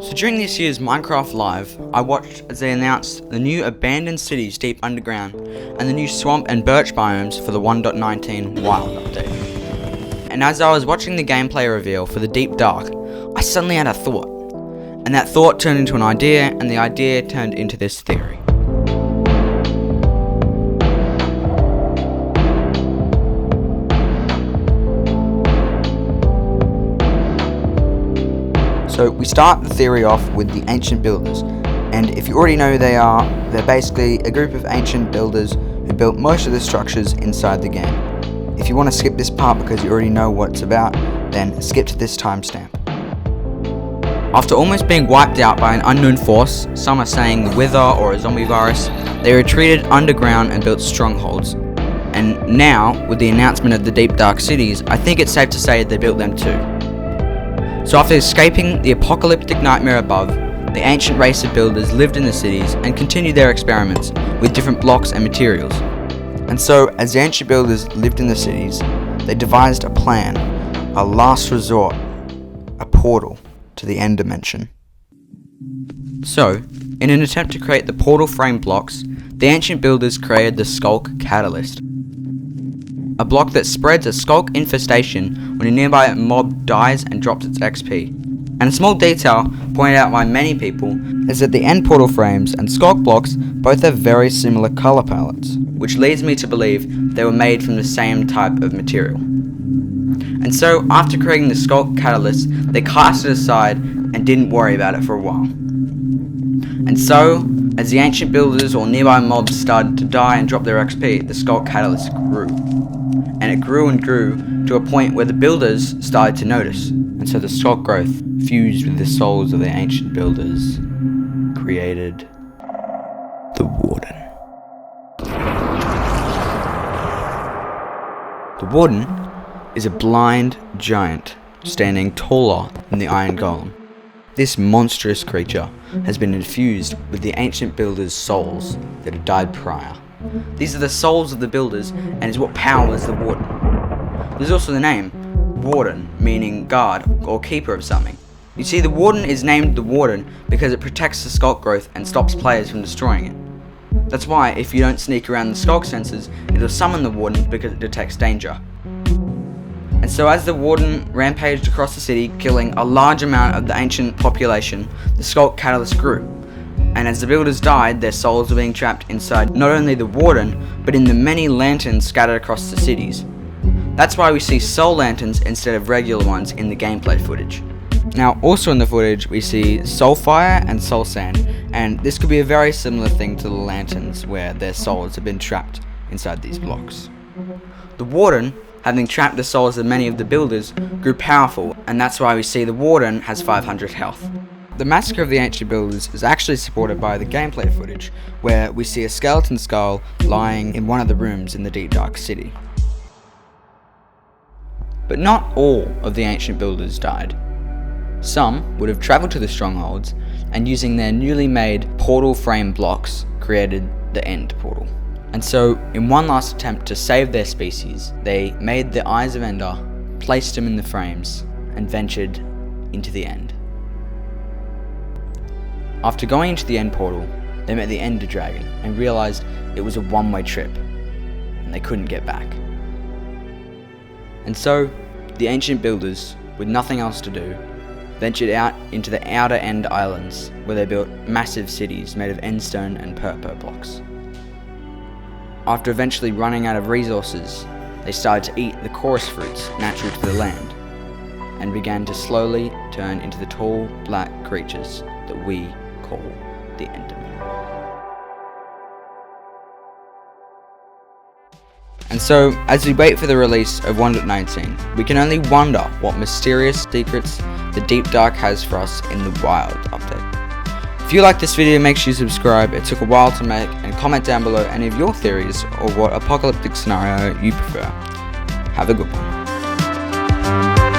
So during this year's Minecraft Live, I watched as they announced the new abandoned cities deep underground and the new swamp and birch biomes for the 1.19 Wild update. And as I was watching the gameplay reveal for the Deep Dark, I suddenly had a thought. And that thought turned into an idea, and the idea turned into this theory. So we start the theory off with the ancient builders, and if you already know who they are, they're basically a group of ancient builders who built most of the structures inside the game. If you want to skip this part because you already know what it's about, then skip to this timestamp. After almost being wiped out by an unknown force, some are saying the Wither or a zombie virus, they retreated underground and built strongholds. And now, with the announcement of the Deep Dark cities, I think it's safe to say they built them too. So after escaping the apocalyptic nightmare above, the ancient race of builders lived in the cities and continued their experiments with different blocks and materials. And so, as the ancient builders lived in the cities, they devised a plan, a last resort, a portal to the end dimension. So, in an attempt to create the portal frame blocks, the ancient builders created the Sculk Catalyst. A block that spreads a sculk infestation when a nearby mob dies and drops its XP. And a small detail pointed out by many people is that the end portal frames and sculk blocks both have very similar color palettes, which leads me to believe they were made from the same type of material. And so, after creating the Sculk Catalyst, they cast it aside and didn't worry about it for a while. And so, as the ancient builders or nearby mobs started to die and drop their XP, the Sculk Catalyst grew. And it grew and grew to a point where the builders started to notice. And so the sculk growth fused with the souls of the ancient builders, created the Warden. The Warden is a blind giant standing taller than the Iron Golem. This monstrous creature has been infused with the ancient builders' souls that had died prior. These are the souls of the builders and is what powers the Warden. There's also the name, Warden, meaning guard or keeper of something. You see, the Warden is named the Warden because it protects the sculk growth and stops players from destroying it. That's why if you don't sneak around the sculk sensors, it'll summon the Warden because it detects danger. And so as the Warden rampaged across the city, killing a large amount of the ancient population, the Sculk Catalyst grew. And as the builders died, their souls were being trapped inside not only the Warden, but in the many lanterns scattered across the cities. That's why we see soul lanterns instead of regular ones in the gameplay footage. Now, also in the footage, we see soul fire and soul sand, and this could be a very similar thing to the lanterns where their souls have been trapped inside these blocks. The Warden, having trapped the souls of many of the builders, grew powerful, and that's why we see the Warden has 500 health. The massacre of the ancient builders is actually supported by the gameplay footage, where we see a skeleton skull lying in one of the rooms in the Deep Dark City. But not all of the ancient builders died. Some would have travelled to the strongholds, and using their newly made portal frame blocks, created the end portal. And so, in one last attempt to save their species, they made the Eyes of Ender, placed them in the frames, and ventured into the end. After going into the end portal, they met the Ender Dragon and realised it was a one-way trip, and they couldn't get back. And so, the ancient builders, with nothing else to do, ventured out into the Outer End Islands, where they built massive cities made of endstone and purpur blocks. After eventually running out of resources, they started to eat the chorus fruits natural to the land, and began to slowly turn into the tall, black creatures that we call the Endermen. And so, as we wait for the release of 1.19, we can only wonder what mysterious secrets the Deep Dark has for us in the Wild update. If you like this video, make sure you subscribe. It took a while to make, and comment down below any of your theories or what apocalyptic scenario you prefer. Have a good one.